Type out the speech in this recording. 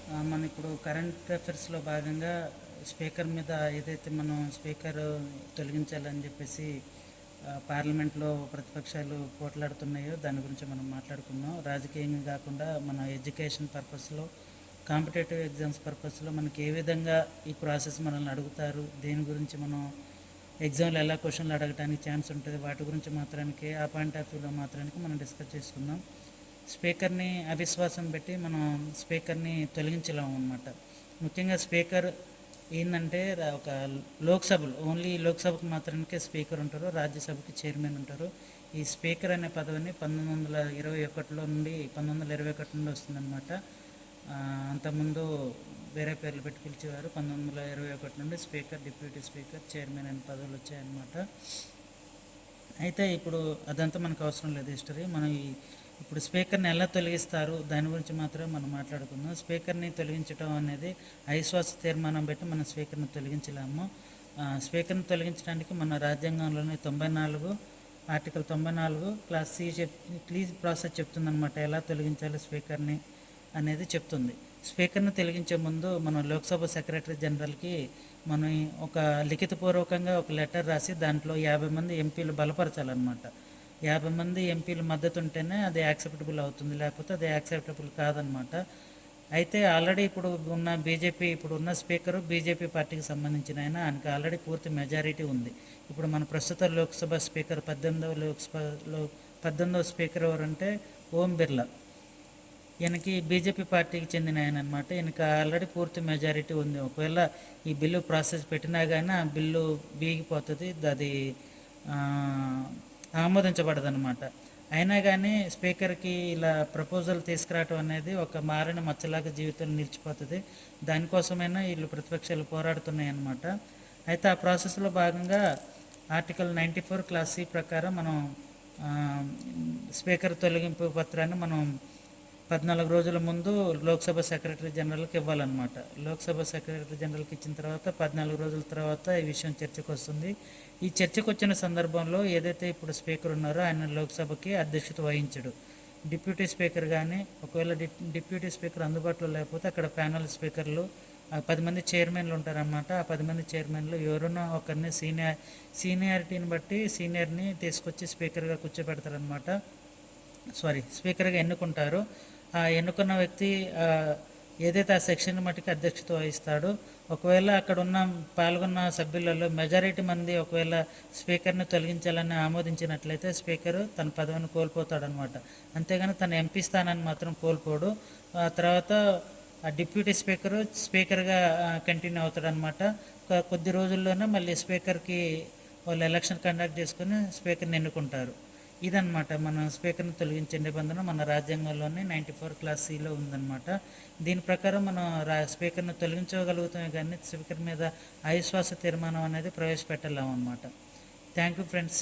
మన ఇప్పుడు కరెంట్ అఫైర్స్లో భాగంగా స్పీకర్ మీద ఏదైతే మనం స్పీకర్ తొలగించాలని చెప్పేసి పార్లమెంట్లో ప్రతిపక్షాలు పోట్లాడుతున్నాయో దాని గురించి మనం మాట్లాడుకుందాం. రాజకీయంగా కాకుండా మన ఎడ్యుకేషన్ పర్పస్లో, కాంపిటేటివ్ ఎగ్జామ్స్ పర్పస్లో మనకి ఏ విధంగా ఈ ప్రాసెస్ మనల్ని అడుగుతారు, దేని గురించి మనం ఎగ్జామ్లో ఎలా క్వశ్చన్లు అడగడానికి ఛాన్స్ ఉంటుంది, వాటి గురించి మాత్రానికి ఆ పాయింట్ ఆఫ్ వ్యూలో మాత్రానికి మనం డిస్కస్ చేసుకుందాం. స్పీకర్ని అవిశ్వాసం పెట్టి మనం స్పీకర్ని తొలగించలేము అనమాట. ముఖ్యంగా స్పీకర్ ఏంటంటే ఒక లోక్సభలో ఓన్లీ లోక్సభకు మాత్రానికే స్పీకర్ ఉంటారు, రాజ్యసభకి చైర్మన్ ఉంటారు. ఈ స్పీకర్ అనే పదవిని 1921 నుండి వస్తుందన్నమాట. అంతకుముందు వేరే పేర్లు పెట్టి పిలిచేవారు. 1921 నుండి స్పీకర్, డిప్యూటీ స్పీకర్, చైర్మన్ అనే పదవులు వచ్చాయన్నమాట. అయితే ఇప్పుడు అదంతా మనకు అవసరం లేదు హిస్టరీ. మనం ఇప్పుడు స్పీకర్ని ఎలా తొలగిస్తారు దాని గురించి మాత్రమే మనం మాట్లాడుకుందాం. స్పీకర్ని తొలగించడం అనేది అవిశ్వాస తీర్మానం పెట్టి మనం స్పీకర్ని తొలగించలేము. స్పీకర్ని తొలగించడానికి మన రాజ్యాంగంలోని 94 ఆర్టికల్ 94 క్లాస్ సి క్లీజ్ ప్రాసెస్ చెప్తుందన్నమాట. ఎలా తొలగించాలి స్పీకర్ని అనేది చెప్తుంది. స్పీకర్ని తొలగించే ముందు మనం లోక్సభ సెక్రటరీ జనరల్కి మనం ఒక లిఖితపూర్వకంగా ఒక లెటర్ రాసి దాంట్లో 50 మంది ఎంపీలు బలపరచాలన్నమాట. 50 మంది ఎంపీలు మద్దతు ఉంటేనే అది యాక్సెప్టబుల్ అవుతుంది, లేకపోతే అది యాక్సెప్టబుల్ కాదనమాట. అయితే ఆల్రెడీ ఇప్పుడు ఉన్న స్పీకరు బీజేపీ పార్టీకి సంబంధించిన ఆయనకి ఆల్రెడీ పూర్తి మెజారిటీ ఉంది. ఇప్పుడు మన ప్రస్తుత లోక్సభ స్పీకర్ 18వ స్పీకర్ ఎవరంటే ఓం బిర్లా. ఈయనకి బీజేపీ పార్టీకి చెందిన ఆయన అనమాట. ఈయనకి ఆల్రెడీ పూర్తి మెజారిటీ ఉంది. ఒకవేళ ఈ బిల్లు ప్రాసెస్ పెట్టినా కానీ ఆ బిల్లు బీగిపోతుంది, అది ఆమోదించబడదు అనమాట. అయినా కానీ స్పీకర్కి ఇలా ప్రపోజల్ తీసుకురావటం అనేది ఒక మారిన మచ్చలాగా జీవితంలో నిలిచిపోతుంది. దానికోసమైనా వీళ్ళు ప్రతిపక్షాలు పోరాడుతున్నాయి అన్నమాట. అయితే ఆ ప్రాసెస్లో భాగంగా ఆర్టికల్ 94 క్లాస్ సి ప్రకారం మనం స్పీకర్ తొలగింపు పత్రాన్ని మనం 14 రోజుల ముందు లోక్సభ సెక్రటరీ జనరల్కి ఇవ్వాలన్నమాట. లోక్సభ సెక్రటరీ జనరల్కి ఇచ్చిన తర్వాత 14 రోజుల తర్వాత ఈ విషయం చర్చకు వస్తుంది. ఈ చర్చకు వచ్చిన సందర్భంలో ఏదైతే ఇప్పుడు స్పీకర్ ఉన్నారో ఆయన లోక్సభకి అధ్యక్షత వహించడు. డిప్యూటీ స్పీకర్ కానీ, ఒకవేళ డిప్యూటీ స్పీకర్ అందుబాటులో లేకపోతే అక్కడ ప్యానల్ స్పీకర్లు 10 మంది చైర్మన్లు ఉంటారన్నమాట. ఆ 10 మంది చైర్మన్లు ఎవరున్నా ఒకరిని సీనియారిటీని బట్టి సీనియర్ని తీసుకొచ్చి స్పీకర్గా కూర్చోబెడతారనమాట. స్పీకర్గా ఎన్నుకుంటారు. ఆ ఎన్నుకున్న వ్యక్తి ఏదైతే ఆ సెక్షన్ మట్టుకు అధ్యక్షత వహిస్తాడో, ఒకవేళ అక్కడ పాల్గొన్న సభ్యులలో మెజారిటీ మంది ఒకవేళ స్పీకర్ని తొలగించాలని ఆమోదించినట్లయితే స్పీకరు తన పదవిని కోల్పోతాడనమాట. అంతేగాని తన ఎంపీ స్థానాన్ని మాత్రం కోల్పోడు. ఆ తర్వాత ఆ డిప్యూటీ స్పీకర్గా కంటిన్యూ అవుతాడనమాట. కొద్ది రోజుల్లోనే మళ్ళీ స్పీకర్కి వాళ్ళు ఎలక్షన్ కండక్ట్ చేసుకుని స్పీకర్ని ఎన్నుకుంటారు. ఇదన్నమాట మన స్పీకర్ని తొలగించే నిబంధన మన రాజ్యాంగంలోనే 94 క్లాస్ సిలో ఉందన్నమాట. దీని ప్రకారం మనం స్పీకర్ని తొలగించగలుగుతామే కానీ స్పీకర్ మీద అవిశ్వాస తీర్మానం అనేది ప్రవేశపెట్టలేము అన్నమాట. Thank you friends.